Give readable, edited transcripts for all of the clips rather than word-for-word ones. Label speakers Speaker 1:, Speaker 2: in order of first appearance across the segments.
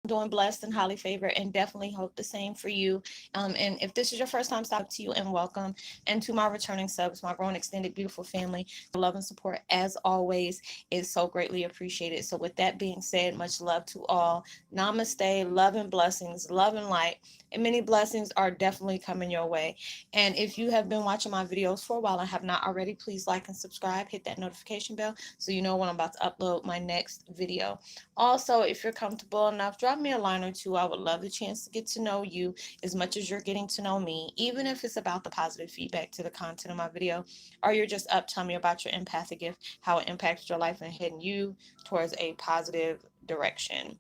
Speaker 1: Doing blessed and highly favored, and definitely hope the same for you. And if this is your first time, stop to you and welcome. And to my returning subs, my growing extended beautiful family, your love and support as always is so greatly appreciated. So with that being said, much love to all. Namaste, love and blessings, love and light, and many blessings are definitely coming your way. And if you have been watching my videos for a while and have not already, please like and subscribe, hit that notification bell so you know when I'm about to upload my next video. Also, if you're comfortable enough, drop me a line or two. I would love the chance to get to know you as much as you're getting to know me, even if it's about the positive feedback to the content of my video, or you're just up telling me about your empathic gift, how it impacted your life and heading you towards a positive direction.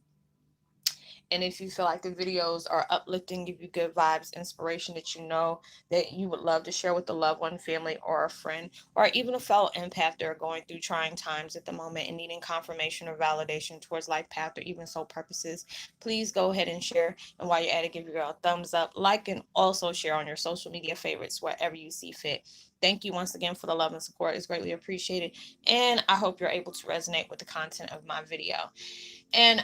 Speaker 1: And if you feel like the videos are uplifting, give you good vibes, inspiration that you know that you would love to share with a loved one, family, or a friend, or even a fellow empath that are going through trying times at the moment and needing confirmation or validation towards life path or even soul purposes, please go ahead and share. And while you're at it, give your girl a thumbs up, like, and also share on your social media favorites wherever you see fit. Thank you once again for the love and support. It's greatly appreciated. And I hope you're able to resonate with the content of my video. And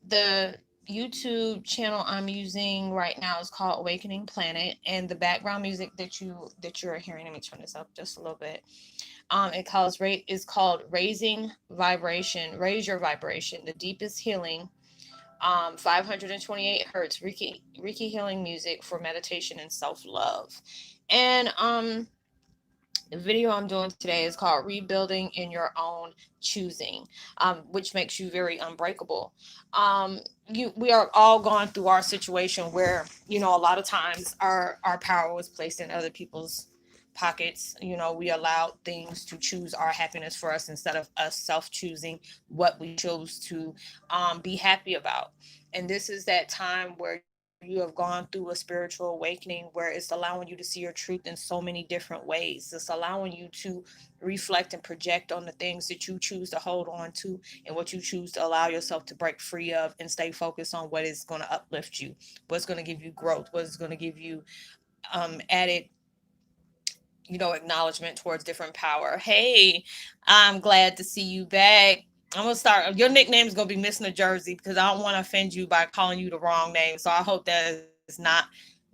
Speaker 1: the YouTube channel I'm using right now is called Awakening Planet, and the background music that you're hearing. Let me turn this up just a little bit. Is called Raising Vibration, Raise Your Vibration, the deepest healing. 528 hertz Reiki healing music for meditation and self love, and the video I'm doing today is called Rebuilding in Your Own Choosing, which makes you very unbreakable. We are all going through our situation where, a lot of times our power was placed in other people's pockets. We allowed things to choose our happiness for us instead of us self choosing what we chose to be happy about. And this is that time where you have gone through a spiritual awakening where it's allowing you to see your truth in so many different ways. It's allowing you to reflect and project on the things that you choose to hold on to and what you choose to allow yourself to break free of and stay focused on what is going to uplift you, what's going to give you growth, what's going to give you added acknowledgement towards different power. Hey, I'm glad to see you back. I'm gonna start. Your nickname is gonna be Miss New Jersey because I don't want to offend you by calling you the wrong name. So I hope that is not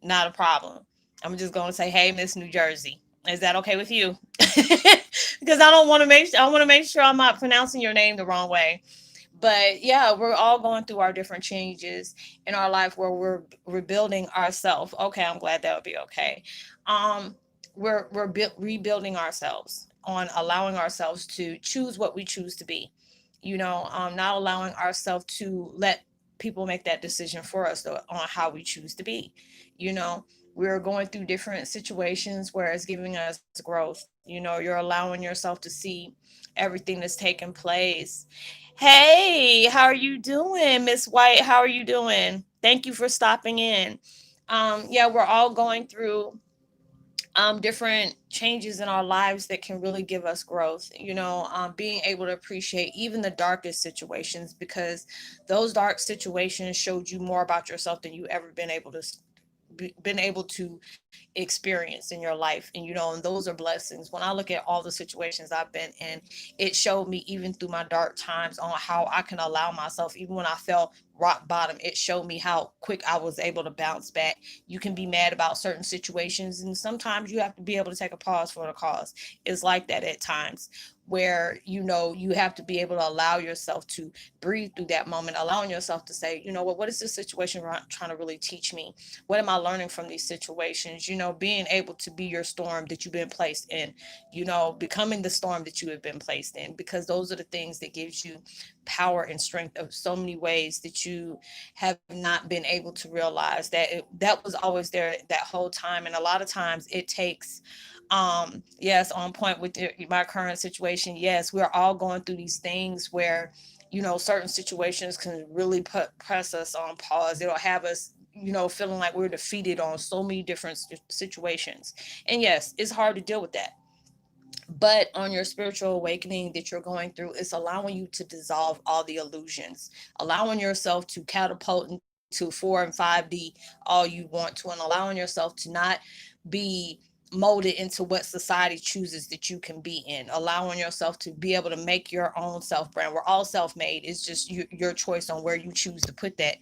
Speaker 1: a problem. I'm just gonna say, hey, Miss New Jersey. Is that okay with you? Because I want to make sure I'm not pronouncing your name the wrong way. But yeah, we're all going through our different changes in our life where we're rebuilding ourselves. Okay, I'm glad that would be okay. Um, we're rebuilding ourselves on allowing ourselves to choose what we choose to be. Not allowing ourselves to let people make that decision for us though, on how we choose to be. You know, we're going through different situations where it's giving us growth. You're allowing yourself to see everything that's taking place. Hey, how are you doing, Miss White? How are you doing? Thank you for stopping in. Yeah, we're all going through different changes in our lives that can really give us growth. Being able to appreciate even the darkest situations because those dark situations showed you more about yourself than you ever been able to experience in your life. And those are blessings. When I look at all the situations I've been in, it showed me even through my dark times on how I can allow myself, even when I felt rock bottom, it showed me how quick I was able to bounce back. You can be mad about certain situations, and sometimes you have to be able to take a pause for the cause. It's like that at times where you have to be able to allow yourself to breathe through that moment, allowing yourself to say, what is this situation trying to really teach me? What am I learning from these situations? Being able to be your storm that you've been placed in, becoming the storm that you have been placed in, because those are the things that gives you power and strength of so many ways that you have not been able to realize that was always there that whole time. And a lot of times it takes yes, on point with my current situation. Yes, we're all going through these things where certain situations can really press us on pause. It'll have us feeling like we're defeated on so many different situations. And yes, it's hard to deal with that. But on your spiritual awakening that you're going through, it's allowing you to dissolve all the illusions, allowing yourself to catapult into 4 and 5D all you want to, and allowing yourself to not be molded into what society chooses that you can be in, allowing yourself to be able to make your own self brand. We're all self-made. It's just your choice on where you choose to put that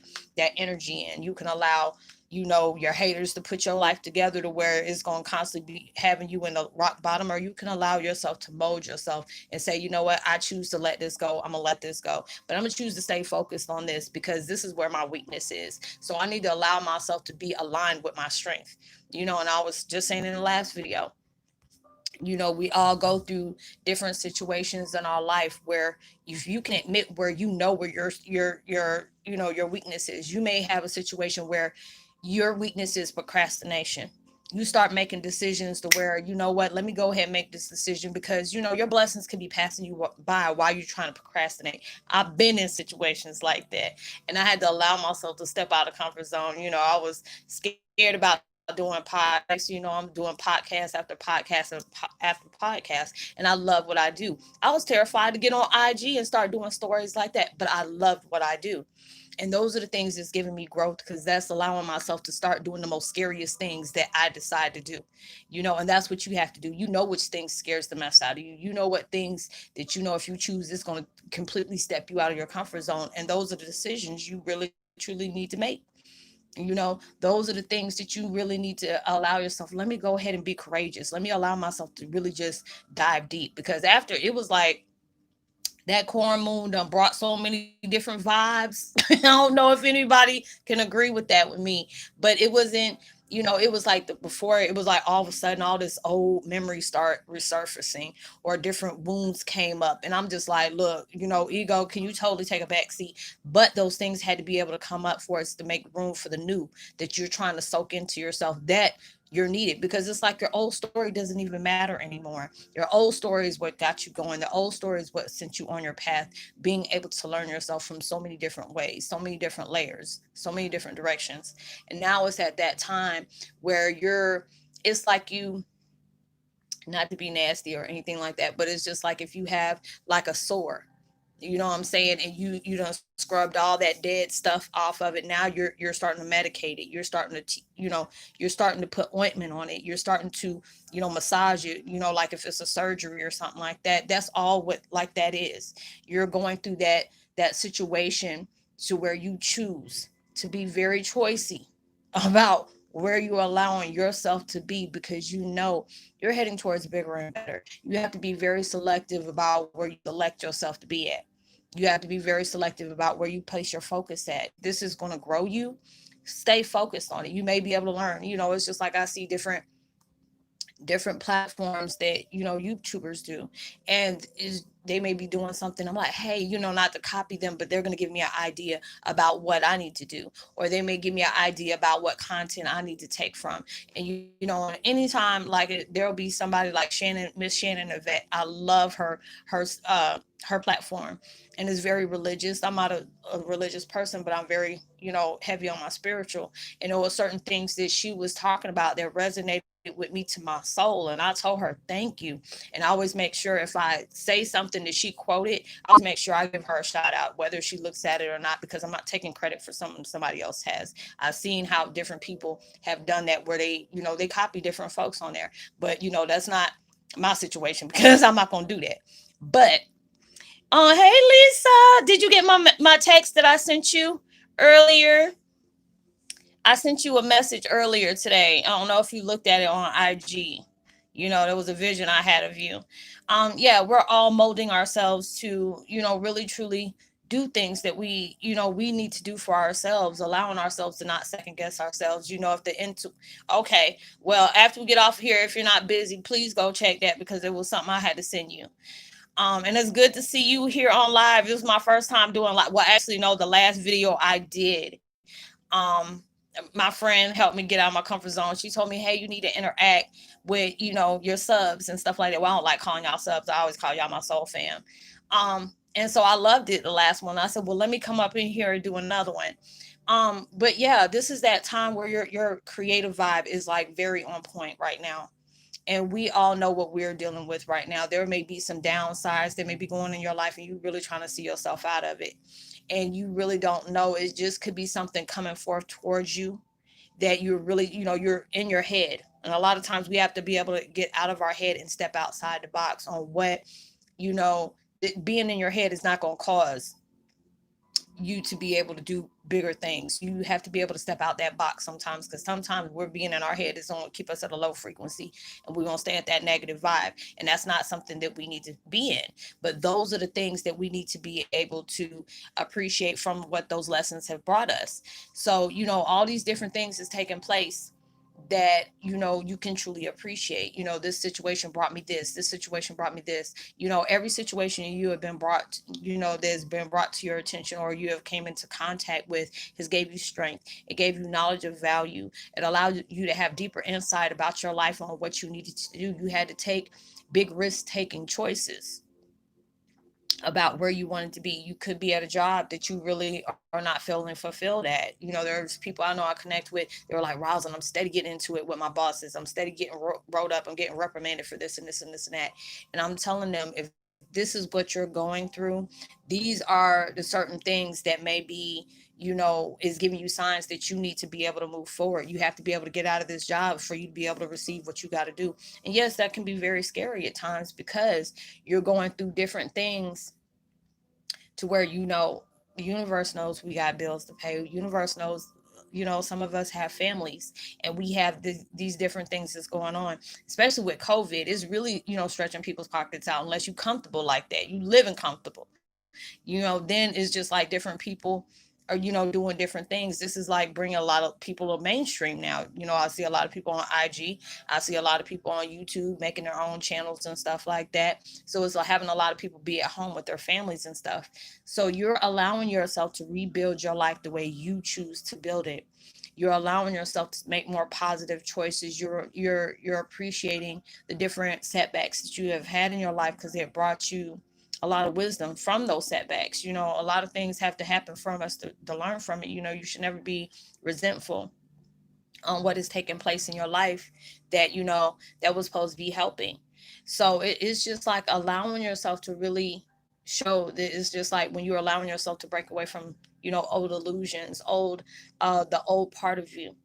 Speaker 1: energy in. You can allow, your haters to put your life together to where it's going to constantly be having you in the rock bottom, or you can allow yourself to mold yourself and say, you know what, I choose to let this go. I'm gonna let this go, but I'm gonna choose to stay focused on this because this is where my weakness is. So I need to allow myself to be aligned with my strength. And I was just saying in the last video, we all go through different situations in our life where if you can admit where where your weakness is. You may have a situation where your weakness is procrastination. You start making decisions to where, what, let me go ahead and make this decision because your blessings can be passing you by while you're trying to procrastinate. I've been in situations like that, and I had to allow myself to step out of comfort zone. I was scared about doing podcasts. I'm doing podcast after podcast after podcast, and I love what I do. I was terrified to get on IG and start doing stories like that, but I love what I do. And those are the things that's giving me growth, because that's allowing myself to start doing the most scariest things that I decide to do. And that's what you have to do. Which things scares the mess out of you. What things that if you choose, it's going to completely step you out of your comfort zone. And those are the decisions you really truly need to make. Those are the things that you really need to allow yourself. Let me go ahead and be courageous. Let me allow myself to really just dive deep, because after it was like that corn moon done brought so many different vibes. I don't know if anybody can agree with that with me, but it wasn't, it was like before, it was like all of a sudden all this old memories start resurfacing, or different wounds came up. And I'm just like, look, ego, can you totally take a back seat? But those things had to be able to come up for us to make room for the new that you're trying to soak into yourself, that you're needed, because it's like your old story doesn't even matter anymore. Your old story is what got you going. The old story is what sent you on your path, being able to learn yourself from so many different ways, so many different layers, so many different directions. And now it's at that time where it's like you, not to be nasty or anything like that, but it's just like if you have like a sore, you know what I'm saying, and you done scrubbed all that dead stuff off of it. Now you're starting to medicate it. You're starting to you're starting to put ointment on it. You're starting to massage it, like if it's a surgery or something like that. That's all what like that is. You're going through that situation to where you choose to be very choicey about where you're allowing yourself to be, because you're heading towards bigger and better. You have to be very selective about where you select yourself to be at. You have to be very selective about where you place your focus at. If this is going to grow you, stay focused on it. You may be able to learn. It's just like I see different platforms that YouTubers do, and they may be doing something. I'm like, hey, not to copy them, but they're going to give me an idea about what I need to do, or they may give me an idea about what content I need to take from. And anytime, like there'll be somebody like Miss Shannon Yvette. I love her platform, and it's very religious. I'm not a religious person, but I'm very heavy on my spiritual, and there were certain things that she was talking about that resonated with me to my soul. And I told her thank you. And I always make sure if I say something that she quoted, I always make sure I give her a shout out, whether she looks at it or not, because I'm not taking credit for something somebody else has. I've seen how different people have done that, where they copy different folks on there. But that's not my situation, because I'm not gonna do that. But hey Lisa, did you get my text that I sent you earlier? I sent you a message earlier today. I don't know if you looked at it on IG. There was a vision I had of you. Yeah, we're all molding ourselves to, really truly do things that we need to do for ourselves, allowing ourselves to not second guess ourselves. If okay, well, after we get off here, if you're not busy, please go check that, because it was something I had to send you. And it's good to see you here on live. This was my first time doing live. Well, actually, no, the last video I did, um, my friend helped me get out of my comfort zone. She told me, hey, you need to interact with, your subs and stuff like that. Well, I don't like calling y'all subs. I always call y'all my soul fam. And so I loved it, the last one. I said, well, let me come up in here and do another one. But yeah, this is that time where your creative vibe is like very on point right now. And we all know what we're dealing with right now. There may be some downsides that may be going in your life, and you really trying to see yourself out of it. And you really don't know. It just could be something coming forth towards you. that you're really, you're in your head. And a lot of times we have to be able to get out of our head and step outside the box on what, you know, being in your head is not going to cause you to be able to do bigger things. You have to be able to step out that box sometimes, because sometimes we're being in our head is going to keep us at a low frequency, and we're going to stay at that negative vibe, and that's not something that we need to be in. But those are the things that we need to be able to appreciate from what those lessons have brought us. So, all these different things is taking place that you can truly appreciate. This situation brought me this situation brought me this. Every situation you have been brought, there's been brought to your attention, or you have came into contact with, has gave you strength. It gave you knowledge of value. It allowed you to have deeper insight about your life on what you needed to do. You had to take big risk taking choices about where you wanted to be. You could be at a job that you really are not feeling fulfilled at. There's people I know I connect with. They were like, Roslynn, I'm steady getting into it with my bosses. I'm steady getting rolled up. I'm getting reprimanded for this and this and this and that. And I'm telling them, if this is what you're going through, these are the certain things that may be, is giving you signs that you need to be able to move forward. You have to be able to get out of this job for you to be able to receive what you got to do. And yes, that can be very scary at times, because you're going through different things to where, the universe knows we got bills to pay. The universe knows, some of us have families, and we have these different things that's going on, especially with COVID. It's really, stretching people's pockets out unless you're comfortable like that. You living comfortable, then it's just like different people are, doing different things. This is like bringing a lot of people to mainstream now. I see a lot of people on IG. I see a lot of people on YouTube making their own channels and stuff like that. So it's like having a lot of people be at home with their families and stuff. So you're allowing yourself to rebuild your life the way you choose to build it. You're allowing yourself to make more positive choices. You're appreciating the different setbacks that you have had in your life, because it brought you a lot of wisdom from those setbacks. A lot of things have to happen from us to learn from it. You should never be resentful on what is taking place in your life that, that was supposed to be helping. So it's just like allowing yourself to really show that. It's just like when you're allowing yourself to break away from, old illusions, the old part of you,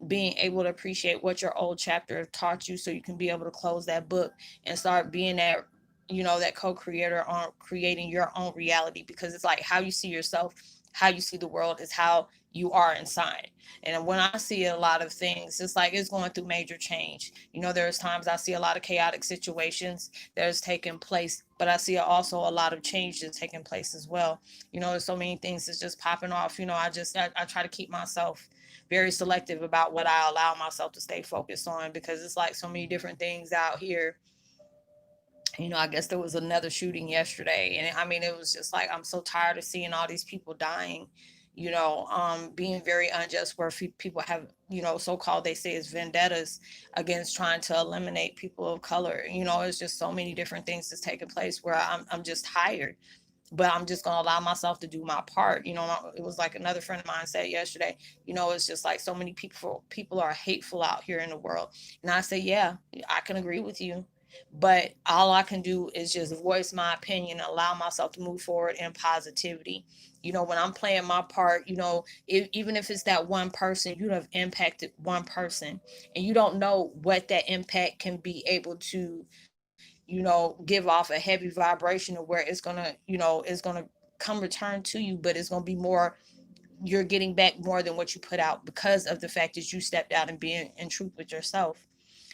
Speaker 1: being able to appreciate what your old chapter taught you, so you can be able to close that book and start being that, that co-creator on creating your own reality. Because it's like how you see yourself, how you see the world is how you are inside. And when I see a lot of things, it's like it's going through major change. There's times I see a lot of chaotic situations that is taking place, but I see also a lot of changes taking place as well. There's so many things that's just popping off. I try to keep myself very selective about what I allow myself to stay focused on, because it's like so many different things out here. I guess there was another shooting yesterday, and I mean, it was just like, I'm so tired of seeing all these people dying, being very unjust, where people have, so-called, they say, it's vendettas against trying to eliminate people of color. It's just so many different things that's taking place where I'm just tired. But I'm just going to allow myself to do my part. It was like another friend of mine said yesterday, it's just like so many people are hateful out here in the world. And I say, yeah, I can agree with you. But all I can do is just voice my opinion and allow myself to move forward in positivity. When I'm playing my part, even if it's that one person, you have impacted one person, and you don't know what that impact can be able to, give off a heavy vibration, of where it's gonna come return to you, but it's gonna be more. You're getting back more than what you put out, because of the fact that you stepped out and being in truth with yourself.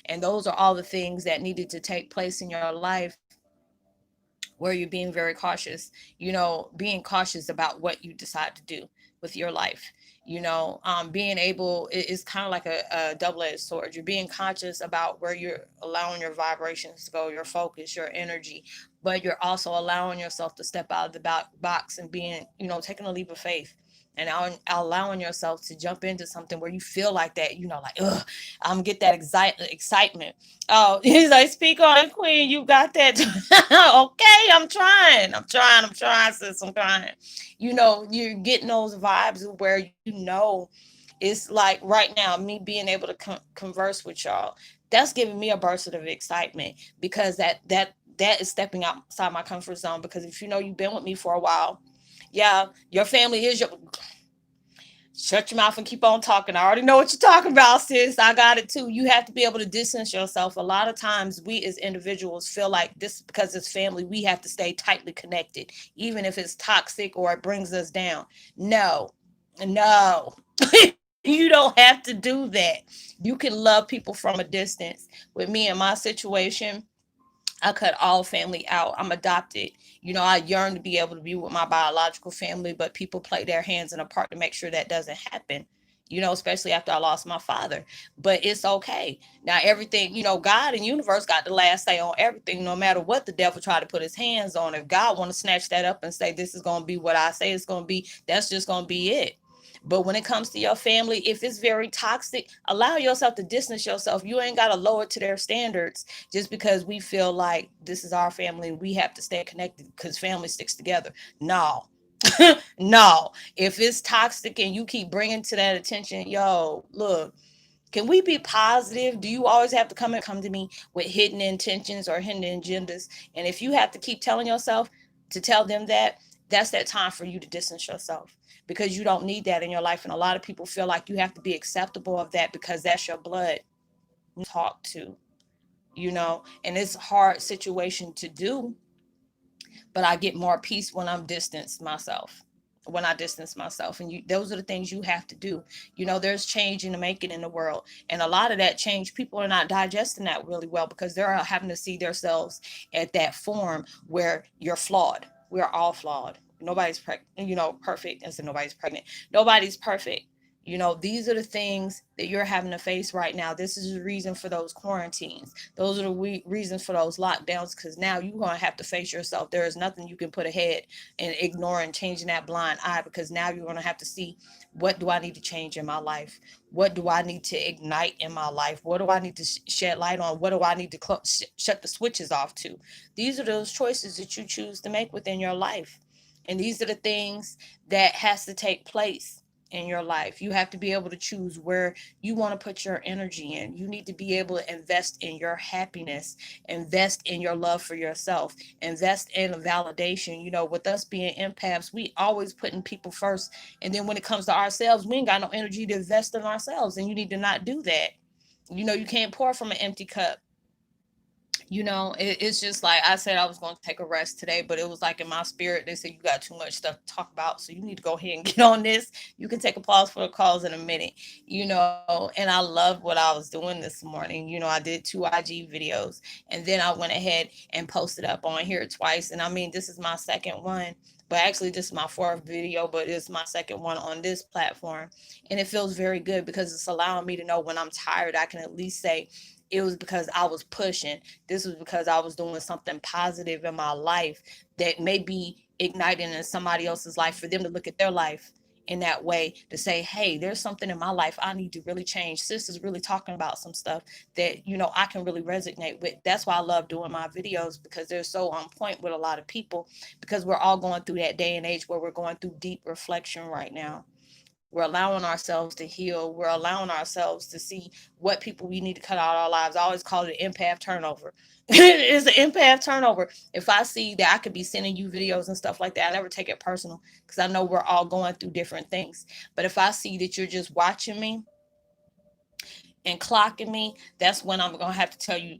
Speaker 1: And those are all the things that needed to take place in your life, where you're being very cautious, being cautious about what you decide to do with your life. Being able, it's kind of like a double-edged sword. You're being conscious about where you're allowing your vibrations to go, your focus, your energy, but you're also allowing yourself to step out of the box and being, taking a leap of faith, and allowing yourself to jump into something where you feel like that, like, ugh, I'm get that excitement. Oh, he's like, speak on it, Queen. You got that. Okay, I'm trying, sis. I'm trying. You're getting those vibes where it's like right now, me being able to converse with y'all. That's giving me a burst of excitement, because that is stepping outside my comfort zone. Because if you've been with me for a while, yeah, your family is your Shut your mouth and keep on talking. I already know what you're talking about, sis. I got it too. You have to be able to distance yourself. A lot of times, we as individuals feel like this because it's family, we have to stay tightly connected, even if it's toxic or it brings us down. No, no. You don't have to do that. You can love people from a distance. With me and my situation, I cut all family out. I'm adopted. I yearn to be able to be with my biological family, but people play their hands in a part to make sure that doesn't happen. Especially after I lost my father. But it's okay. Now everything, God and universe got the last say on everything, no matter what the devil tried to put his hands on. If God want to snatch that up and say this is gonna be what I say it's gonna be, that's just gonna be it. But when it comes to your family, if it's very toxic, allow yourself to distance yourself. You ain't got to lower to their standards just because we feel like this is our family and we have to stay connected because family sticks together. No. No. If it's toxic and you keep bringing to that attention, yo, look, can we be positive? Do you always have to come to me with hidden intentions or hidden agendas? And if you have to keep telling yourself to tell them that, that's that time for you to distance yourself because you don't need that in your life. And a lot of people feel like you have to be acceptable of that because that's your blood. Talk to, and it's a hard situation to do, but I get more peace when I'm distanced myself. When I distance myself, and those are the things you have to do. There's change in the making in the world, and a lot of that change, people are not digesting that really well because they're having to see themselves at that form where you're flawed. We're all flawed. Nobody's perfect. I said nobody's pregnant. Nobody's perfect. These are the things that you're having to face right now. This is the reason for those quarantines. Those are the reasons for those lockdowns because now you're going to have to face yourself. There is nothing you can put ahead and ignore and changing that blind eye because now you're going to have to see, what do I need to change in my life? What do I need to ignite in my life? What do I need to shed light on? What do I need to shut the switches off to? These are those choices that you choose to make within your life. And these are the things that has to take place in your life. You have to be able to choose where you want to put your energy in. You need to be able to invest in your happiness, invest in your love for yourself, invest in validation. With us being empaths, we always putting people first. And then when it comes to ourselves, we ain't got no energy to invest in ourselves. And you need to not do that. You can't pour from an empty cup. It's just like I said, I was going to take a rest today, but it was like in my spirit, they said, you got too much stuff to talk about. So you need to go ahead and get on this. You can take a pause for the calls in a minute, and I love what I was doing this morning. I did 2 IG videos and then I went ahead and posted up on here twice. And I mean, this is my second one, but actually this is my fourth video, but it's my second one on this platform. And it feels very good because it's allowing me to know when I'm tired, I can at least say, it was because I was pushing. This was because I was doing something positive in my life that may be igniting in somebody else's life for them to look at their life in that way to say, hey, there's something in my life I need to really change. Sis is really talking about some stuff that, I can really resonate with. That's why I love doing my videos because they're so on point with a lot of people because we're all going through that day and age where we're going through deep reflection right now. We're allowing ourselves to heal. We're allowing ourselves to see what people we need to cut out of our lives. I always call it an empath turnover. It's an empath turnover. If I see that I could be sending you videos and stuff like that, I never take it personal because I know we're all going through different things. But if I see that you're just watching me and clocking me, that's when I'm gonna have to tell you,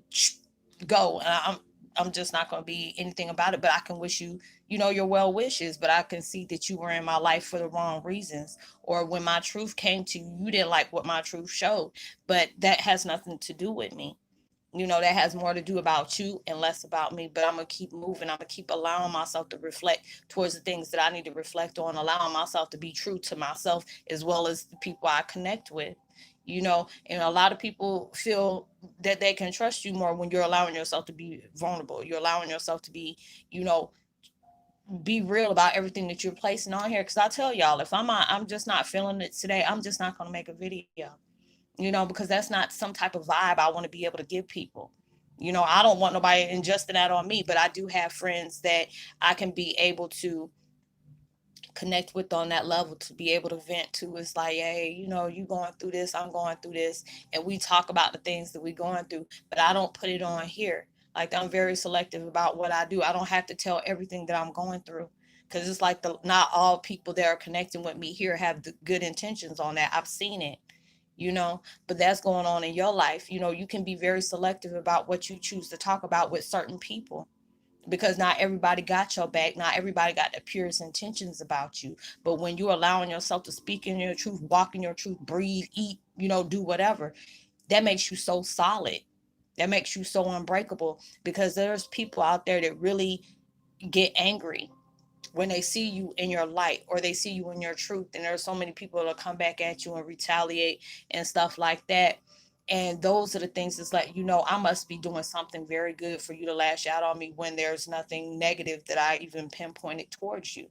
Speaker 1: go. And I'm just not gonna be anything about it. But I can wish you, your well wishes. But I can see that you were in my life for the wrong reasons, or when my truth came to you, you didn't like what my truth showed. But that has nothing to do with me. That has more to do about you and less about me. But I'm gonna keep moving. I'm gonna keep allowing myself to reflect towards the things that I need to reflect on, allowing myself to be true to myself as well as the people I connect with. And a lot of people feel that they can trust you more when you're allowing yourself to be vulnerable. You're allowing yourself to you know, be real about everything that you're placing on here. Cause I tell y'all, if I'm just not feeling it today, I'm just not gonna make a video. Because that's not some type of vibe I want to be able to give people. I don't want nobody ingesting that on me, but I do have friends that I can be able to connect with on that level to be able to vent to. It's like, hey, you going through this, I'm going through this, and we talk about the things that we're going through, but I don't put it on here. Like, I'm very selective about what I do. I don't have to tell everything that I'm going through because it's like not all people that are connecting with me here have the good intentions on that. I've seen it, but that's going on in your life. You can be very selective about what you choose to talk about with certain people, because not everybody got your back. Not everybody got the purest intentions about you. But when you're allowing yourself to speak in your truth, walk in your truth, breathe, eat, do whatever, that makes you so solid. That makes you so unbreakable, because there's people out there that really get angry when they see you in your light, or they see you in your truth. And there's so many people that'll come back at you and retaliate and stuff like that. And those are the things that's like, I must be doing something very good for you to lash out on me when there's nothing negative that I even pinpointed towards you,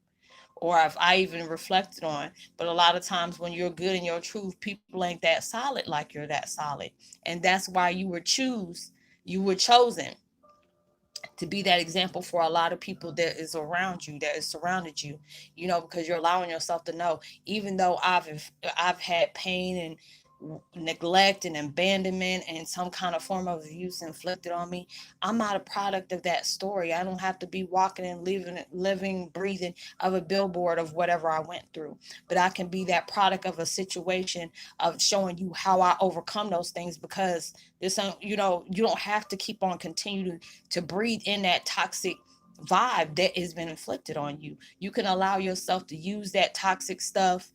Speaker 1: or if I even reflected on. But a lot of times when you're good in your truth, people ain't that solid like you're that solid. And that's why you were chosen to be that example for a lot of people that is around you, that is surrounded you, because you're allowing yourself to know, even though I've had pain and neglect and abandonment and some kind of form of abuse inflicted on me, I'm not a product of that story. I don't have to be walking and living, breathing of a billboard of whatever I went through. But I can be that product of a situation of showing you how I overcome those things, because you don't have to keep on continue to breathe in that toxic vibe that has been inflicted on you. You can allow yourself to use that toxic stuff,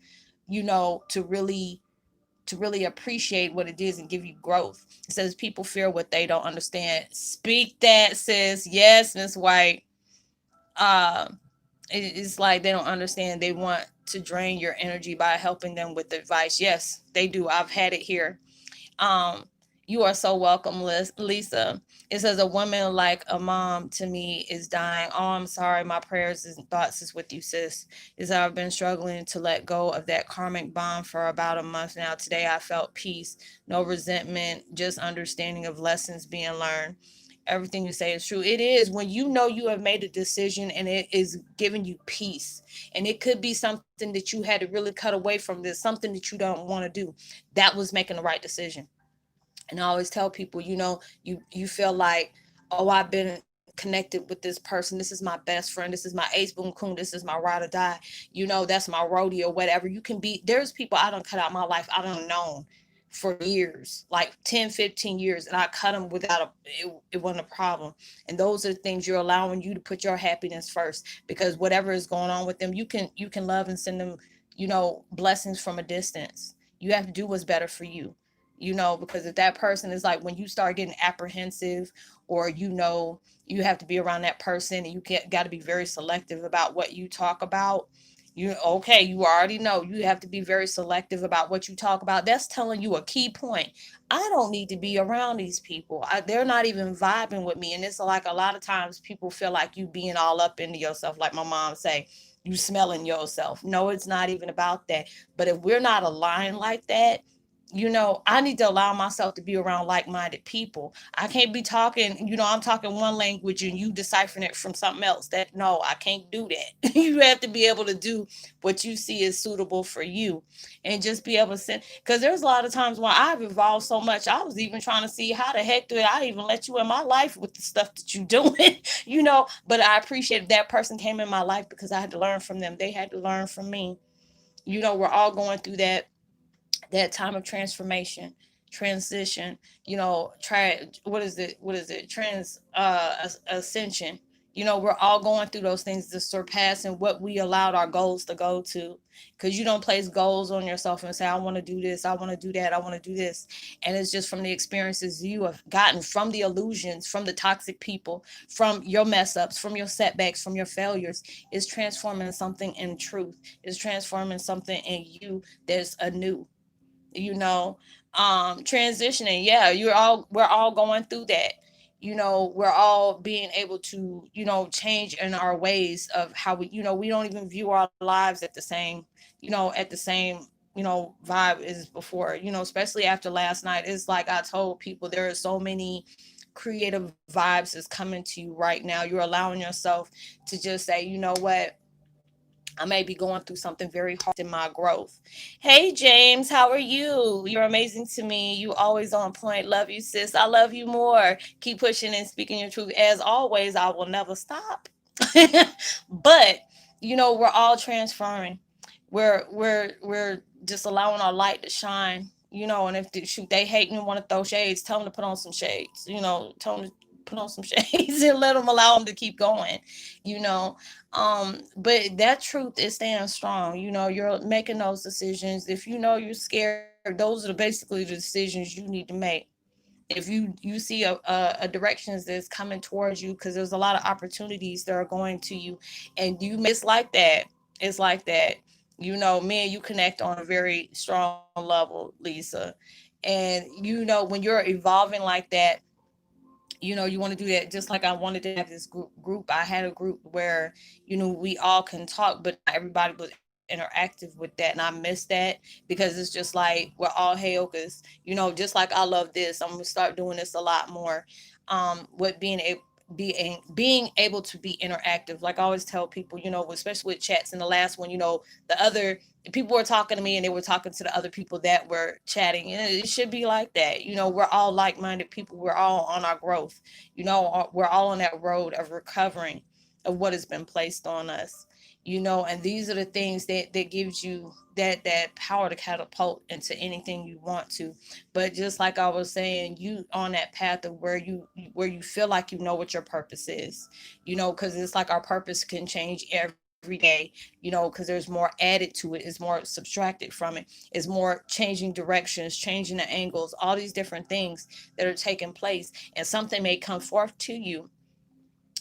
Speaker 1: to really appreciate what it is and give you growth. It says people fear what they don't understand. Speak that, sis. Yes, Miss White. Uh, it's like they don't understand. They want to drain your energy by helping them with advice. Yes, they do. I've had it here. Um, you are so welcome, Lisa. It says a woman like a mom to me is dying. Oh, I'm sorry. My prayers and thoughts is with you, sis. Is that I've been struggling to let go of that karmic bond for about a month now. Today I felt peace, no resentment, just understanding of lessons being learned. Everything you say is true. It is when you know you have made a decision and it is giving you peace. And it could be something that you had to really cut away from this, something that you don't want to do. That was making the right decision. And I always tell people, you feel like, oh, I've been connected with this person. This is my best friend. This is my ace boom coon. This is my ride or die. That's my rodeo, whatever. You can be, there's people I don't cut out my life. I don't know for years, like 10, 15 years. And I cut them without it wasn't a problem. And those are the things you're allowing you to put your happiness first, because whatever is going on with them, you can love and send them, blessings from a distance. You have to do what's better for you, because if that person is like, when you start getting apprehensive, or you have to be around that person, and got to be very selective about what you talk about. You already know you have to be very selective about what you talk about. That's telling you a key point. I don't need to be around these people. They're not even vibing with me. And it's like, a lot of times people feel like you being all up into yourself, like my mom say, you smelling yourself. No, it's not even about that. But if we're not aligned like that, I need to allow myself to be around like-minded people. I can't be talking, I'm talking one language and you deciphering it from something else. That, no, I can't do that. You have to be able to do what you see is suitable for you, and just be able to send, because there's a lot of times when I've evolved so much, I was even trying to see how the heck do I even let you in my life with the stuff that you doing, but I appreciated that person came in my life because I had to learn from them. They had to learn from me. We're all going through that time of transformation, transition, try, what is it, ascension. We're all going through those things, to surpassing what we allowed our goals to go to, because you don't place goals on yourself and say, I want to do this, I want to do that, I want to do this. And it's just from the experiences you have gotten, from the illusions, from the toxic people, from your mess ups, from your setbacks, from your failures, is transforming something in truth, is transforming something in you. There's a new, you know transitioning. Yeah, we're all going through that. We're all being able to, change in our ways of how we don't even view our lives at the same, vibe as before, especially after last night. It's like I told people, there are so many creative vibes that's coming to you right now. You're allowing yourself to just say, you know what, I may be going through something very hard in my growth. Hey, James, how are you? You're amazing to me. You always on point. Love you, sis. I love you more. Keep pushing and speaking your truth. As always, I will never stop. But we're all transferring. We're just allowing our light to shine. And if they, shoot, they hate and want to throw shades, tell them to put on some shades. Tell them to put on some shades and let them allow them to keep going. You know, but that truth is staying strong. You're making those decisions. If you're scared, those are basically the decisions you need to make. If you see a directions that's coming towards you, because there's a lot of opportunities that are going to you, and it's like that. It's like that. Me and you connect on a very strong level, Lisa. And when you're evolving like that, you want to do that. Just like I wanted to have this group. I had a group where we all can talk, but not everybody was interactive with that, and I miss that, because it's just like we're all Heyokas. Just like I love this, I'm gonna start doing this a lot more. With being able to be interactive, like I always tell people, especially with chats. In the last one, the other people were talking to me, and they were talking to the other people that were chatting, and it should be like that. We're all like-minded people. We're all on our growth. We're all on that road of recovering of what has been placed on us. And these are the things that gives you that power to catapult into anything you want to. But just like I was saying, you on that path of where you feel like what your purpose is. Because it's like our purpose can change every day. Because there's more added to it, is more subtracted from it, is more changing directions, changing the angles, all these different things that are taking place. And something may come forth to you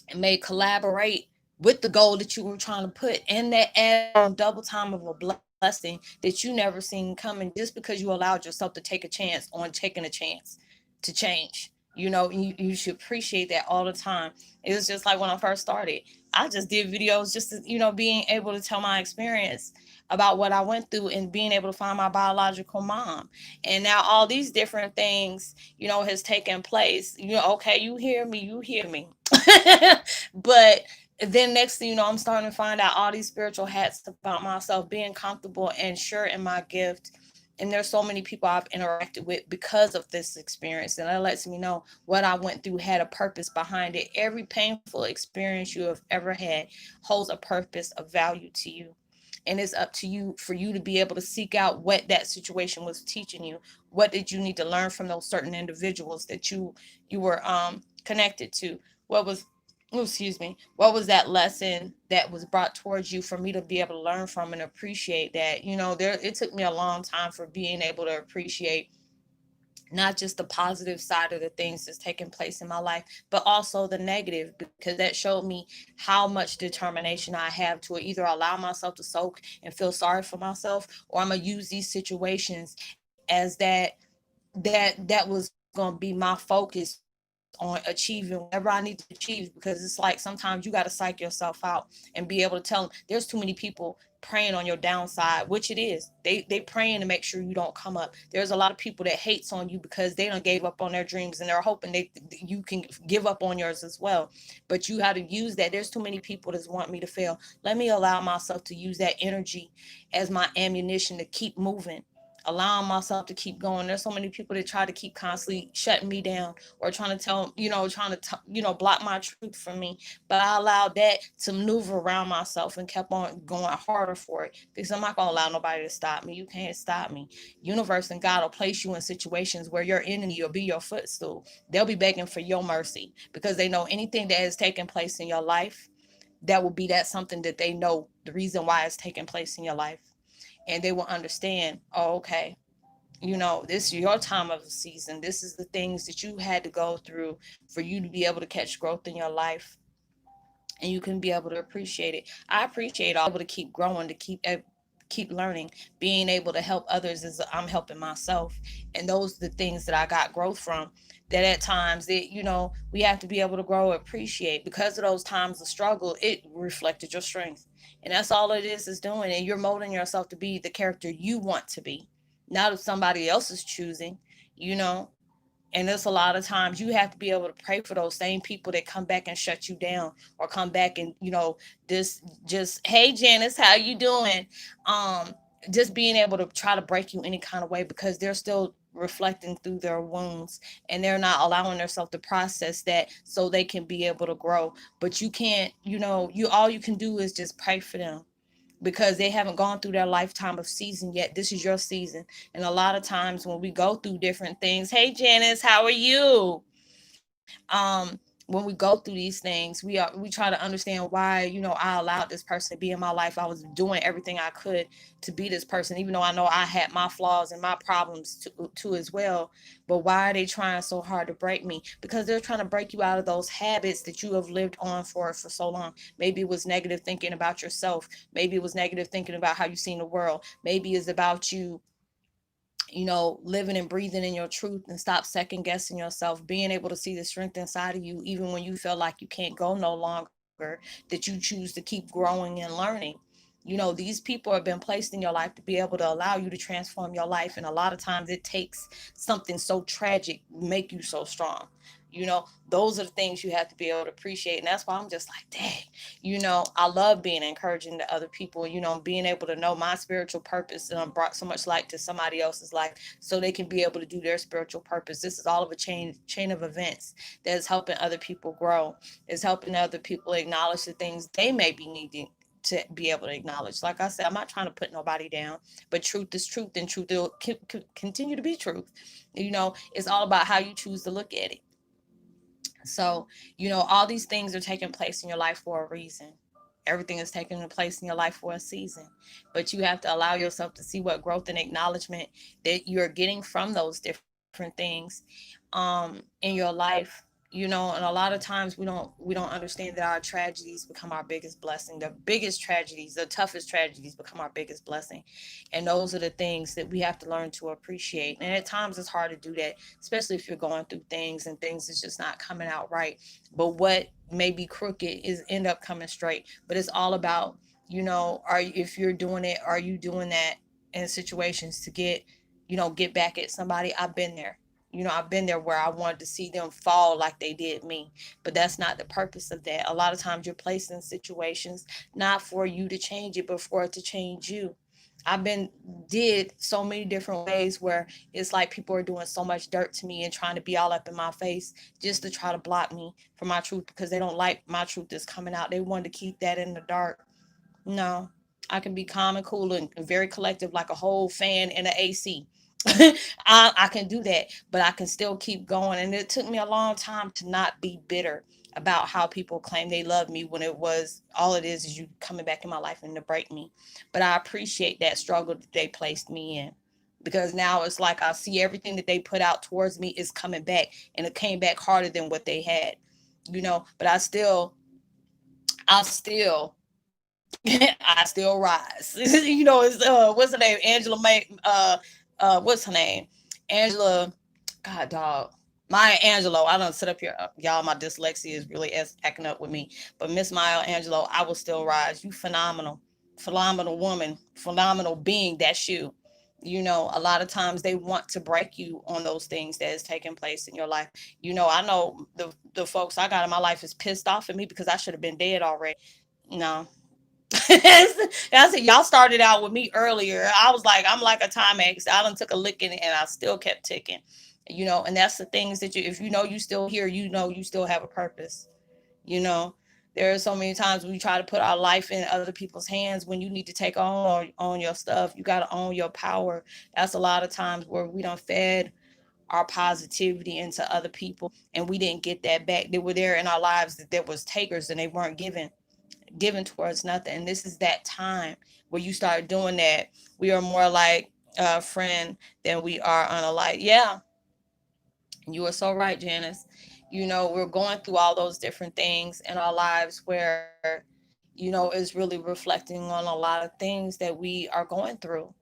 Speaker 1: and may collaborate with the goal that you were trying to put, and that adds on double time of a blessing that you never seen coming, just because you allowed yourself to take a chance on taking a chance to change. You should appreciate that all the time. It was just like when I first started, I just did videos just to, being able to tell my experience about what I went through, and being able to find my biological mom. And now all these different things, has taken place. Okay, you hear me. But then next thing you know, I'm starting to find out all these spiritual hats about myself, being comfortable and sure in my gift. And there's so many people I've interacted with because of this experience. And that lets me know what I went through had a purpose behind it. Every painful experience you have ever had holds a purpose of value to you. And it's up to you, for you to be able to seek out what that situation was teaching you. What did you need to learn from those certain individuals that you were connected to? What was, oh, excuse me, what was that lesson that was brought towards you for me to be able to learn from and appreciate that? It took me a long time for being able to appreciate not just the positive side of the things that's taking place in my life, but also the negative, because that showed me how much determination I have to either allow myself to soak and feel sorry for myself, or I'm gonna use these situations as that was going to be my focus on achieving whatever I need to achieve. Because it's like sometimes you got to psych yourself out and be able to tell them there's too many people praying on your downside, which it is. They praying to make sure you don't come up. There's a lot of people that hates on you because they don't gave up on their dreams, and they're hoping you can give up on yours as well. But you have to use that. There's too many people that want me to fail. Let me allow myself to use that energy as my ammunition to keep moving, allowing myself to keep going. There's so many people that try to keep constantly shutting me down, or trying to tell, trying to, block my truth from me. But I allowed that to maneuver around myself and kept on going harder for it, because I'm not going to allow nobody to stop me. You can't stop me. Universe and God will place you in situations where your enemy will be your footstool. They'll be begging for your mercy, because they know anything that has taken place in your life, that will be that something that they know the reason why it's taking place in your life. And they will understand, oh, okay, this is your time of the season. This is the things that you had to go through for you to be able to catch growth in your life, and you can be able to appreciate it. I appreciate all able to keep growing, to keep learning, being able to help others as I'm helping myself. And those are the things that I got growth from, that at times that we have to be able to grow, appreciate, because of those times of struggle, it reflected your strength. And that's all it is doing. And you're molding yourself to be the character you want to be, not if somebody else is choosing, you know and there's a lot of times you have to be able to pray for those same people that come back and shut you down, or come back and this just, hey Janice, how you doing? um just being able to try to break you any kind of way, because they're still reflecting through their wounds, and they're not allowing themselves to process that so they can be able to grow. But you can't, you all you can do is just pray for them, because they haven't gone through their lifetime of season yet. This is your season. And a lot of times when we go through different things, hey Janice, how are you? When we go through these things, we try to understand why, I allowed this person to be in my life. I was doing everything I could to be this person, even though I know I had my flaws and my problems too as well. But why are they trying so hard to break me? Because they're trying to break you out of those habits that you have lived on for so long. Maybe it was negative thinking about yourself. Maybe it was negative thinking about how you seen the world. Maybe it's about you, living and breathing in your truth, and stop second guessing yourself, being able to see the strength inside of you, even when you feel like you can't go no longer, that you choose to keep growing and learning. These people have been placed in your life to be able to allow you to transform your life. And a lot of times it takes something so tragic to make you so strong. Those are the things you have to be able to appreciate. And that's why I'm just like, dang, I love being encouraging to other people, being able to know my spiritual purpose, and brought so much light to somebody else's life so they can be able to do their spiritual purpose. This is all of a chain of events that is helping other people grow, is helping other people acknowledge the things they may be needing to be able to acknowledge. Like I said, I'm not trying to put nobody down, but truth is truth, and truth will continue to be truth. It's all about how you choose to look at it. So, all these things are taking place in your life for a reason. Everything is taking place in your life for a season. But you have to allow yourself to see what growth and acknowledgement that you're getting from those different things in your life. And a lot of times we don't understand that our tragedies become our biggest blessing. The biggest tragedies, the toughest tragedies become our biggest blessing. And those are the things that we have to learn to appreciate. And at times it's hard to do that, especially if you're going through things and things is just not coming out right. But what may be crooked is end up coming straight. But it's all about, if you're doing it, are you doing that in situations to get back at somebody? I've been there. I've been there where I wanted to see them fall like they did me. But that's not the purpose of that. A lot of times you're placed in situations not for you to change it, but for it to change you. I've been did so many different ways where it's like people are doing so much dirt to me and trying to be all up in my face just to try to block me from my truth, because they don't like my truth that's coming out. They wanted to keep that in the dark. No, I can be calm and cool and very collective, like a whole fan in an AC. I can do that, but I can still keep going. And it took me a long time to not be bitter about how people claim they love me, when it was all it is you coming back in my life and to break me. But I appreciate that struggle that they placed me in, because now it's like I see everything that they put out towards me is coming back, and it came back harder than what they had. But I still I still rise. It's what's her name? Angela May what's her name? Angela, God dog. Maya Angelou. I don't sit up here. Y'all, my dyslexia is really acting up with me. But Miss Maya Angelou, I will still rise. You phenomenal. Phenomenal woman. Phenomenal being. That's you. A lot of times they want to break you on those things that is taking place in your life. I know the folks I got in my life is pissed off at me because I should have been dead already. No, I said y'all started out with me earlier. I was like, I'm like a Timex. I done took a licking and I still kept ticking. And that's the things that if you still here, you still have a purpose. You know, there are so many times we try to put our life in other people's hands when you need to take on your stuff. You got to own your power. That's a lot of times where we don't fed our positivity into other people and we didn't get that back. They were there in our lives that there was takers and they weren't given towards nothing. And this is that time where you start doing that. We are more like a friend than we are on a like. Yeah, you are so right, Janice. We're going through all those different things in our lives where, is really reflecting on a lot of things that we are going through.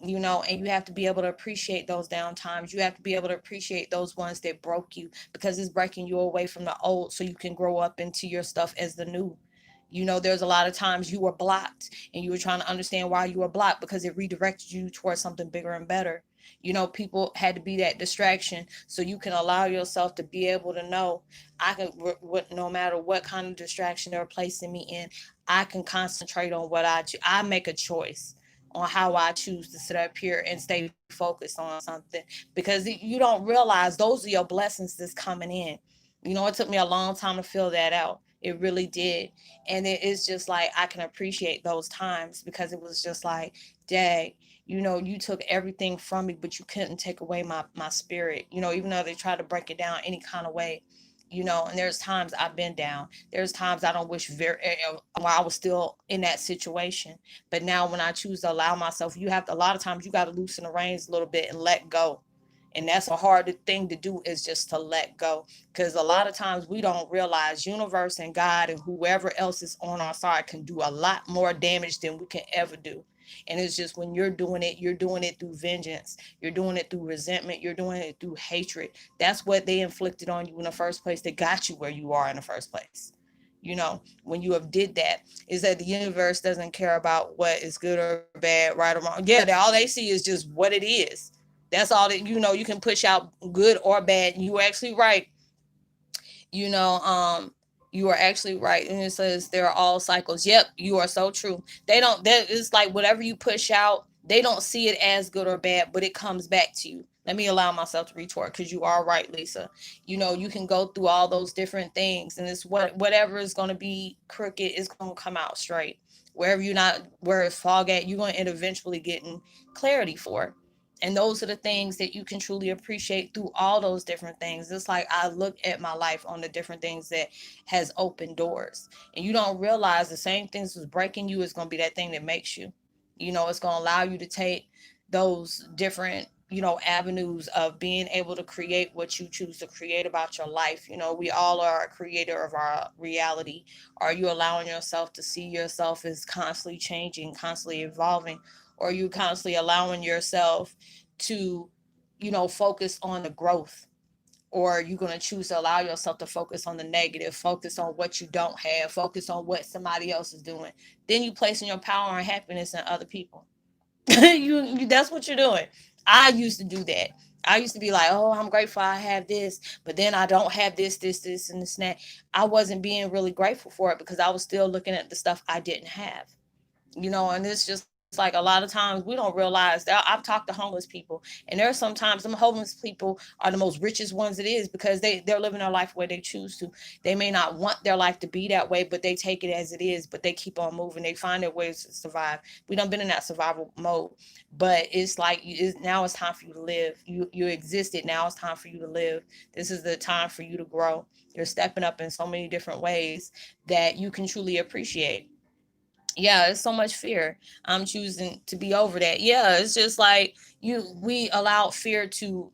Speaker 1: And you have to be able to appreciate those down times. You have to be able to appreciate those ones that broke you, because it's breaking you away from the old so you can grow up into your stuff as the new. There's a lot of times you were blocked and you were trying to understand why you were blocked, because it redirected you towards something bigger and better. People had to be that distraction so you can allow yourself to be able to know, I can, no matter what kind of distraction they're placing me in, I can concentrate on what I make a choice on how I choose to sit up here and stay focused on something, because you don't realize those are your blessings that's coming in. It took me a long time to feel that out. It really did. And it is just like I can appreciate those times, because it was just like, dang, you took everything from me, but you couldn't take away my spirit. Even though they tried to break it down any kind of way. And there's times I've been down. There's times I don't wish while I was still in that situation. But now when I choose to allow myself, a lot of times you got to loosen the reins a little bit and let go. And that's a hard thing to do, is just to let go, because a lot of times we don't realize universe and God and whoever else is on our side can do a lot more damage than we can ever do. And it's just, when you're doing it through vengeance, you're doing it through resentment, you're doing it through hatred. That's what they inflicted on you in the first place, that got you where you are in the first place. When you have did that, is that the universe doesn't care about what is good or bad, right or wrong. Yeah, all they see is just what it is. That's all that, you can push out good or bad. You are actually right. you know um you are actually right. And it says there are all cycles. Yep, you are so true. It's like whatever you push out, they don't see it as good or bad, but it comes back to you. Let me allow myself to retort, because you are right, Lisa. You can go through all those different things, and it's whatever is going to be crooked is going to come out straight. Where it's fog at, you're going to end eventually getting clarity for it. And those are the things that you can truly appreciate through all those different things. It's like I look at my life on the different things that has opened doors, and you don't realize the same things was breaking you is going to be that thing that makes you. It's going to allow you to take those different avenues of being able to create what you choose to create about your life. We all are a creator of our reality. Are you allowing yourself to see yourself as constantly changing, constantly evolving? Or are you constantly allowing yourself to focus on the growth? Or are you going to choose to allow yourself to focus on the negative, focus on what you don't have, focus on what somebody else is doing? Then you placing your power and happiness in other people. That's what you're doing. I used to do that. I used to be like, oh, I'm grateful I have this, but then I don't have this, and this and that. I wasn't being really grateful for it, because I was still looking at the stuff I didn't have. And it's just like a lot of times we don't realize that. I've talked to homeless people, and there are sometimes some homeless people are the most richest ones it is, because they're living their life where they choose to. They may not want their life to be that way, but they take it as it is, but they keep on moving. They find their ways to survive. We done been in that survival mode, but it's like now it's time for you to live. You existed. Now it's time for you to live. This is the time for you to grow. You're stepping up in so many different ways that you can truly appreciate. Yeah, it's so much fear. I'm choosing to be over that. Yeah, it's just like we allow fear to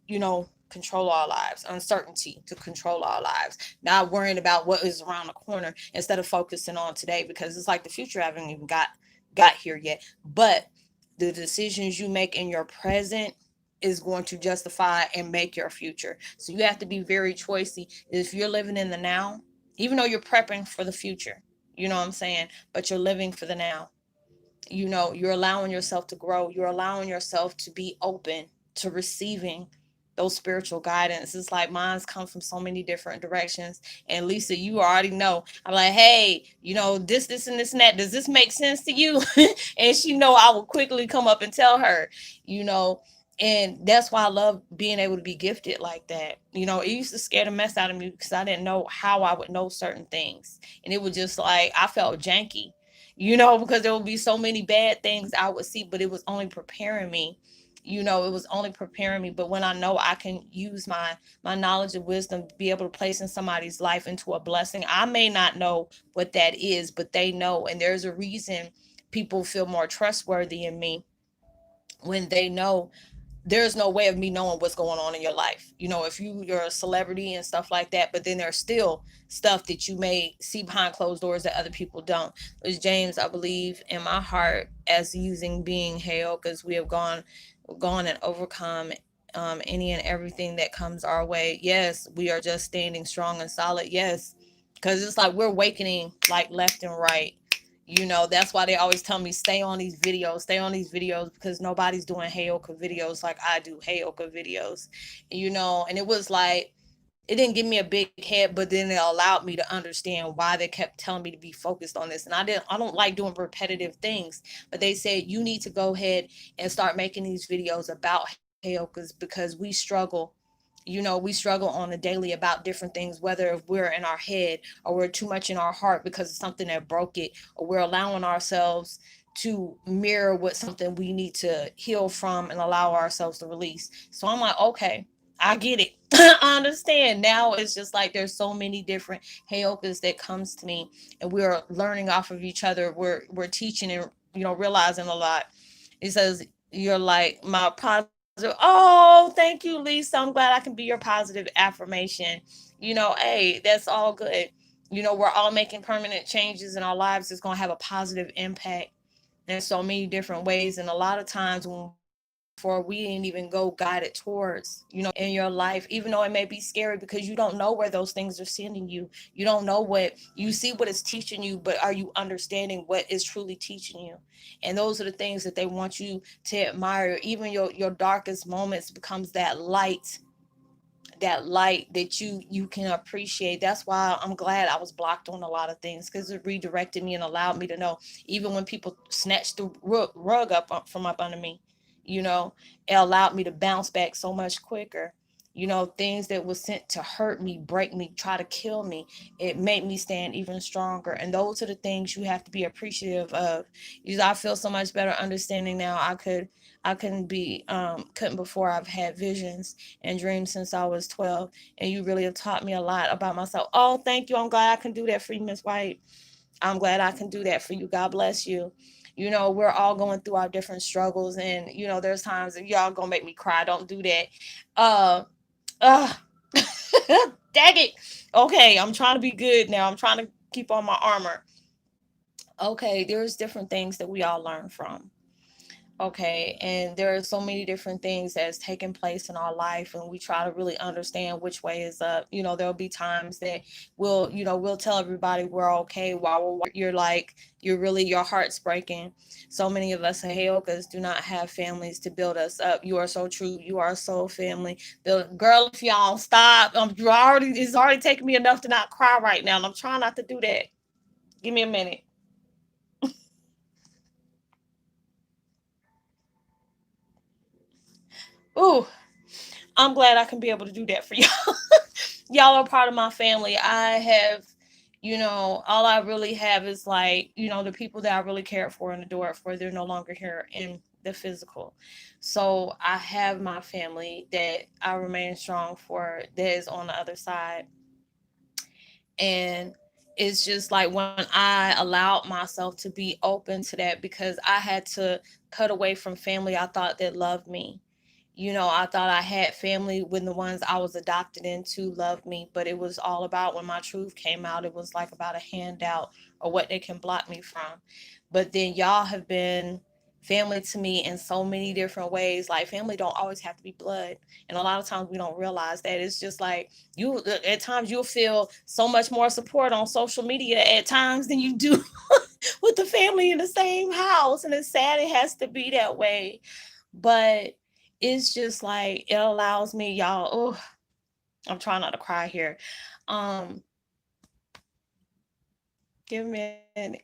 Speaker 1: control our lives, uncertainty to control our lives, not worrying about what is around the corner, instead of focusing on today, because it's like the future haven't even got here yet. But the decisions you make in your present is going to justify and make your future. So you have to be very choicey. If you're living in the now, even though you're prepping for the future, you know what I'm saying? But you're living for the now. You're allowing yourself to grow. You're allowing yourself to be open to receiving those spiritual guidance. It's like mine's come from so many different directions. And Lisa, you already know. I'm like, hey, this, and this, and that. Does this make sense to you? And she know I will quickly come up and tell her, you know, and that's why I love being able to be gifted like that. It used to scare the mess out of me, because I didn't know how I would know certain things. And it was just like, I felt janky, because there would be so many bad things I would see, but it was only preparing me. It was only preparing me. But when I know I can use my knowledge and wisdom to be able to place in somebody's life into a blessing, I may not know what that is, but they know. And there's a reason people feel more trustworthy in me when they know there's no way of me knowing what's going on in your life. If you're a celebrity and stuff like that, but then there's still stuff that you may see behind closed doors that other people don't. Which, James, I believe in my heart, as using being Heyokas, we have gone and overcome any and everything that comes our way. Yes, we are just standing strong and solid. Yes, because it's like we're awakening like left and right. That's why they always tell me stay on these videos, because nobody's doing Heyoka videos like I do Heyoka videos. And it was like it didn't give me a big head, but then it allowed me to understand why they kept telling me to be focused on this. And I don't like doing repetitive things, but they said you need to go ahead and start making these videos about Heyokas because we struggle. We struggle on a daily about different things, whether if we're in our head or we're too much in our heart because of something that broke it, or we're allowing ourselves to mirror what something we need to heal from and allow ourselves to release. So I'm like, okay, I get it. I understand. Now it's just like there's so many different Heyokas that comes to me, and we're learning off of each other. We're teaching and realizing a lot. It says you're like my positive. Oh, thank you, Lisa. I'm glad I can be your positive affirmation. Hey, that's all good. We're all making permanent changes in our lives. It's gonna have a positive impact in so many different ways. And a lot of times when before we didn't even go guided towards, in your life, even though it may be scary because you don't know where those things are sending you. You don't know what you see, what it's teaching you, but are you understanding what is truly teaching you? And those are the things that they want you to admire. Even your darkest moments becomes that light that you can appreciate. That's why I'm glad I was blocked on a lot of things, because it redirected me and allowed me to know, even when people snatched the rug up from up under me, you know it allowed me to bounce back so much quicker. Things that was sent to hurt me, break me, try to kill me, it made me stand even stronger. And those are the things you have to be appreciative of. I feel so much better understanding now. I couldn't before. I've had visions and dreams since I was 12, and you really have taught me a lot about myself. Oh, thank you. I'm glad I can do that for you, Miss White. I'm glad I can do that for you. God bless you. We're all going through our different struggles, and there's times that y'all gonna make me cry. Don't do that. Uh, uh, Dang it. Okay, I'm trying to be good now. I'm trying to keep on my armor. Okay, there's different things that we all learn from. Okay, and there are so many different things that's taking place in our life, and we try to really understand which way is up. There'll be times that we'll tell everybody we're okay while you're like, your heart's breaking. So many of us Heyokas do not have families to build us up. You are so true. You are so family. Girl, if y'all stop, it's already taking me enough to not cry right now, and I'm trying not to do that. Give me a minute. Ooh, I'm glad I can be able to do that for y'all. Y'all are part of my family. I have, all I really have is like, the people that I really cared for and adored for, they're no longer here in the physical. So I have my family that I remain strong for, that is on the other side. And it's just like when I allowed myself to be open to that, because I had to cut away from family I thought that loved me. I thought I had family when the ones I was adopted into loved me, but it was all about, when my truth came out, it was like about a handout or what they can block me from. But then y'all have been family to me in so many different ways. Like, family don't always have to be blood. And a lot of times we don't realize that. It's just like, at times you'll feel so much more support on social media at times than you do with the family in the same house. And it's sad it has to be that way. But it's just like, it allows me, y'all. Oh, I'm trying not to cry here. Um, Give me a minute.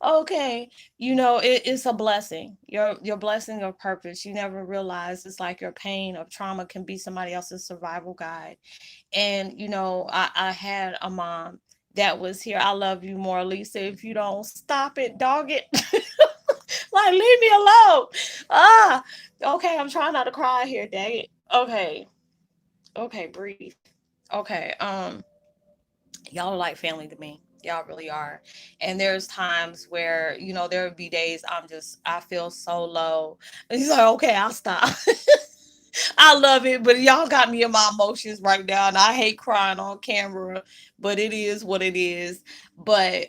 Speaker 1: Okay, it's a blessing. Your blessing of purpose. You never realize it's like your pain of trauma can be somebody else's survival guide. And I had a mom that was here. I love you more, Lisa. If you don't stop it, dog it. Like, leave me alone. Ah, okay. I'm trying not to cry here. Dang it. Okay. Okay, breathe. Okay. Y'all are like family to me. Y'all really are. And there's times where, there would be days I feel so low. And he's like, okay, I'll stop. I love it, but y'all got me in my emotions right now, and I hate crying on camera, but it is what it is. But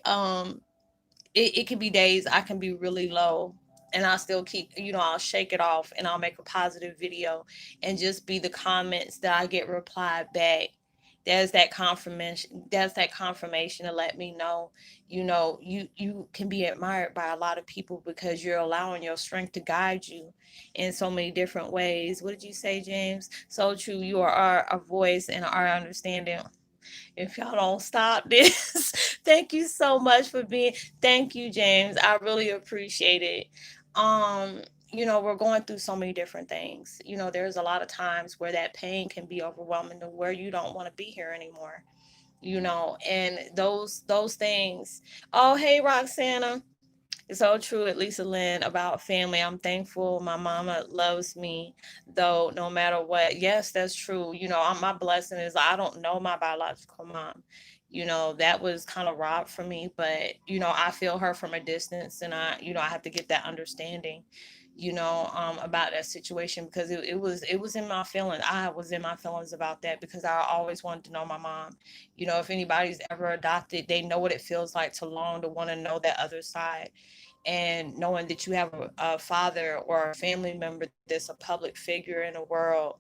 Speaker 1: it can be days I can be really low, and I still keep, I'll shake it off and I'll make a positive video, and just be the comments that I get replied back. There's that confirmation to let me know, you can be admired by a lot of people because you're allowing your strength to guide you in so many different ways. What did you say, James? So true. You are our voice and our understanding. If y'all don't stop this, thank you so much for being. Thank you, James. I really appreciate it. Um, we're going through so many different things. There's a lot of times where that pain can be overwhelming to where you don't want to be here anymore. And those things. Oh, hey, Roxana. It's so true at Lisa Lynn about family. I'm thankful my mama loves me, though, no matter what. Yes, that's true. My blessing is I don't know my biological mom. That was kind of robbed from me, but, I feel her from a distance, and I have to get that understanding, about that situation because it was in my feelings. I was in my feelings about that because I always wanted to know my mom. If anybody's ever adopted, they know what it feels like to long to want to know that other side, and knowing that you have a father or a family member that's a public figure in the world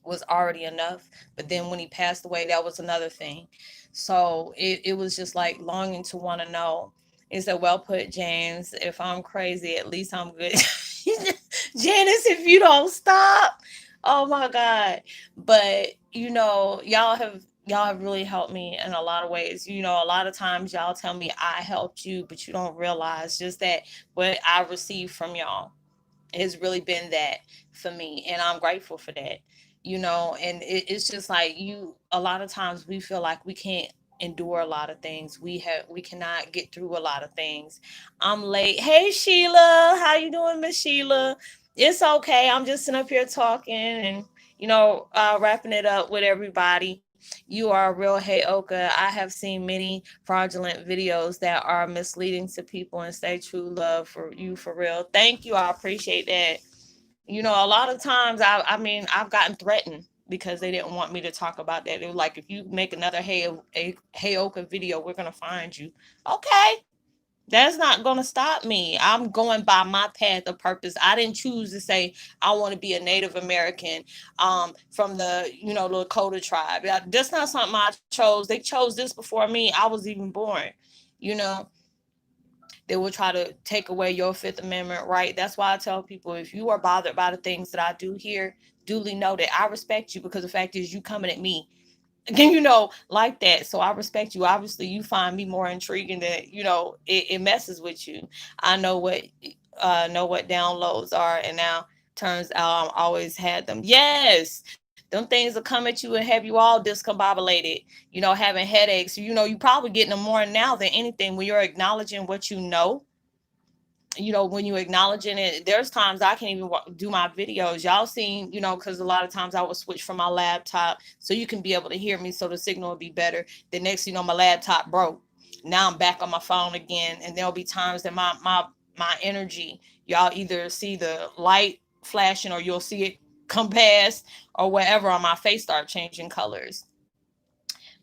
Speaker 1: was already enough. But then when he passed away, that was another thing. So it was just like longing to want to know. He said, well put, James. If I'm crazy, at least I'm good. Janice, if you don't stop. Oh my God. But y'all have really helped me in a lot of ways. A lot of times y'all tell me I helped you, but you don't realize just that what I received from y'all has really been that for me, and I'm grateful for that. And it's just like a lot of times we feel like we can't endure a lot of things. We cannot get through a lot of things. I'm late. Hey, Sheila, how you doing, Miss Sheila? It's okay. I'm just sitting up here talking and wrapping it up with everybody. You are a real Heyoka. I have seen many fraudulent videos that are misleading to people and say true love for you for real. Thank you. I appreciate that. A lot of times I mean, I've gotten threatened because they didn't want me to talk about that. They were like, if you make another Heyoka video, we're gonna find you. Okay. That's not going to stop me. I'm going by my path of purpose. I didn't choose to say I want to be a Native American from the Lakota tribe. That's not something I chose. They chose this before me. I was even born. You know, they will try to take away your Fifth Amendment right. That's why I tell people, if you are bothered by the things that I do here, duly noted. I respect you because the fact is you coming at me like that. So I respect you. Obviously, you find me more intriguing that it messes with you. I know what downloads are, and now turns out I'm always had them. Yes, them things will come at you and have you all discombobulated. Having headaches. You probably getting them more now than anything when you're acknowledging what you know. When you acknowledging it, there's times I can't even do my videos. Y'all seen, because a lot of times I would switch from my laptop so you can be able to hear me, so the signal will be better. The next, my laptop broke. Now I'm back on my phone again, and there'll be times that my energy, y'all either see the light flashing or you'll see it come past or whatever on my face start changing colors.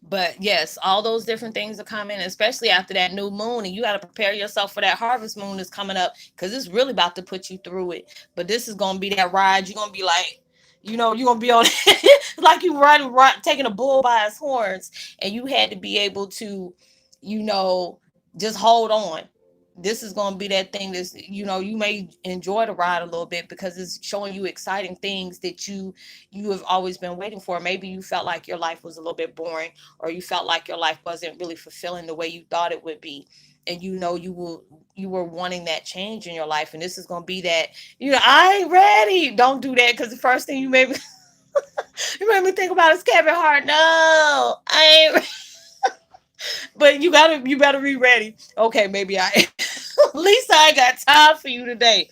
Speaker 1: But yes, all those different things are coming, especially after that new moon. And you got to prepare yourself for that harvest moon that's coming up because it's really about to put you through it. But this is going to be that ride. You're going to be like, you're going to be on like you riding, taking a bull by his horns. And you had to be able to, you know, just hold on. This is going to be that thing that's, you may enjoy the ride a little bit because it's showing you exciting things that you have always been waiting for. Maybe you felt like your life was a little bit boring, or you felt like your life wasn't really fulfilling the way you thought it would be. And you were wanting that change in your life. And this is gonna be that, I ain't ready. Don't do that, because the first thing you made me you made me think about is Kevin Hart. No, I ain't but you better be ready. Okay, maybe I at least I ain't got time for you today.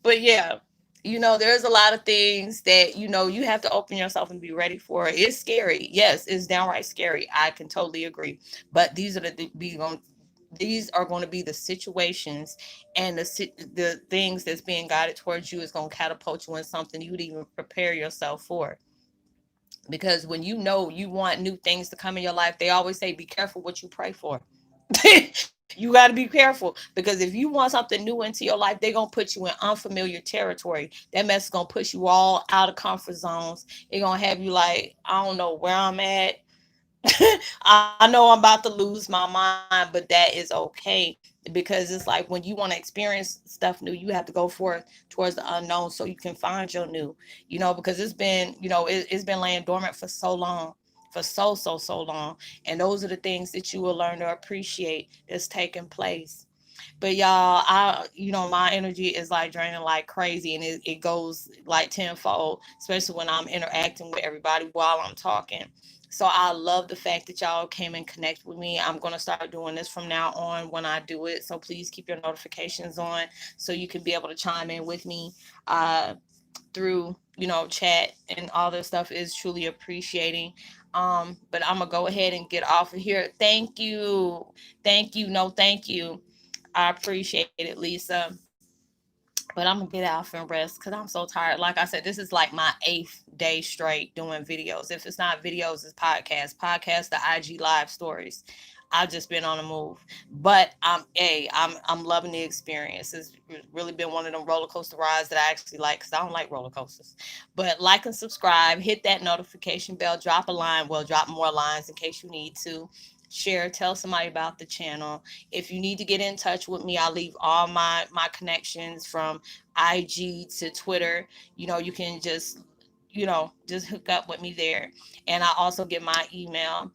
Speaker 1: But yeah, there's a lot of things that you have to open yourself and be ready for. It's scary. Yes, it's downright scary. I can totally agree. But these are going to be the situations and the things that's being guided towards you is going to catapult you in something you'd even prepare yourself for. Because when you want new things to come in your life, they always say be careful what you pray for. You got to be careful, because if you want something new into your life, they're going to put you in unfamiliar territory. That mess is going to push you all out of comfort zones. It's going to have you like, I don't know where I'm at. I know I'm about to lose my mind, but that is okay because it's like when you want to experience stuff new, you have to go forth towards the unknown so you can find your new, because it's been, it's been laying dormant for so long, for so long. And those are the things that you will learn to appreciate that's taking place. But y'all, my energy is like draining like crazy, and it goes like tenfold, especially when I'm interacting with everybody while I'm talking. So I love the fact that y'all came and connect with me. I'm gonna start doing this from now on when I do it. So please keep your notifications on so you can be able to chime in with me through chat, and all this stuff is truly appreciating. But I'm gonna go ahead and get off of here. Thank you, no thank you. I appreciate it, Lisa. But I'm gonna get off and rest because I'm so tired. Like I said, this is like my 8th day straight doing videos. If it's not videos, it's podcasts, the IG live stories. I've just been on the move, but I'm loving the experience. It's really been one of them roller coaster rides that I actually like because I don't like roller coasters. But like and subscribe, hit that notification bell, drop a line. Well, drop more lines in case you need to. Share, tell somebody about the channel. If you need to get in touch with me, I'll leave all my connections from IG to Twitter. You can just hook up with me there. And I also get my email.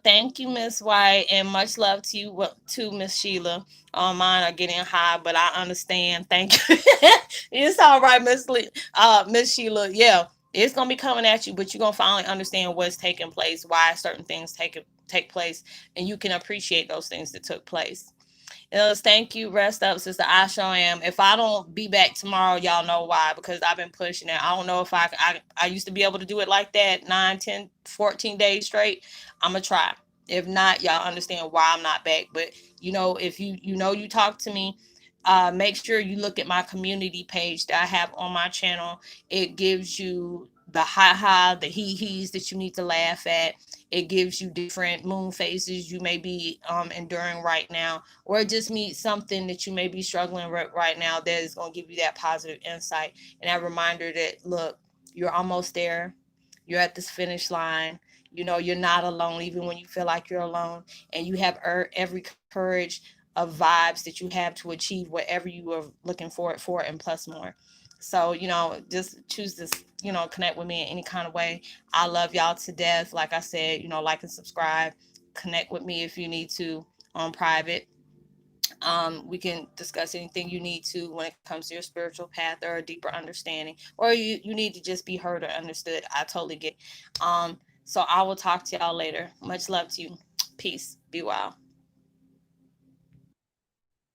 Speaker 1: Thank you, Miss White, and much love to you, to Miss Sheila. Mine are getting high, but I understand. Thank you. It's all right, Miss Sheila. Yeah, it's gonna be coming at you, but you're gonna finally understand what's taking place, why certain things take place, and you can appreciate those things that took place. Thank you. Rest up, sister. I sure am. If I don't be back tomorrow, y'all know why. Because I've been pushing it. I don't know if I used to be able to do it like that 9, 10, 14 days straight. I'm going to try. If not, y'all understand why I'm not back. But, if you talk to me, make sure you look at my community page that I have on my channel. It gives you the the he-he's that you need to laugh at. It gives you different moon phases you may be enduring right now, or just meet something that you may be struggling with right now that is going to give you that positive insight and that reminder that, look, you're almost there. You're at this finish line. You're not alone, even when you feel like you're alone, and you have every courage of vibes that you have to achieve whatever you are looking for and plus more. So, just choose this, connect with me in any kind of way. I love y'all to death. Like I said, like and subscribe. Connect with me if you need to on private. We can discuss anything you need to when it comes to your spiritual path or a deeper understanding, or you need to just be heard or understood. I totally get. So I will talk to y'all later. Much love to you. Peace. Be well.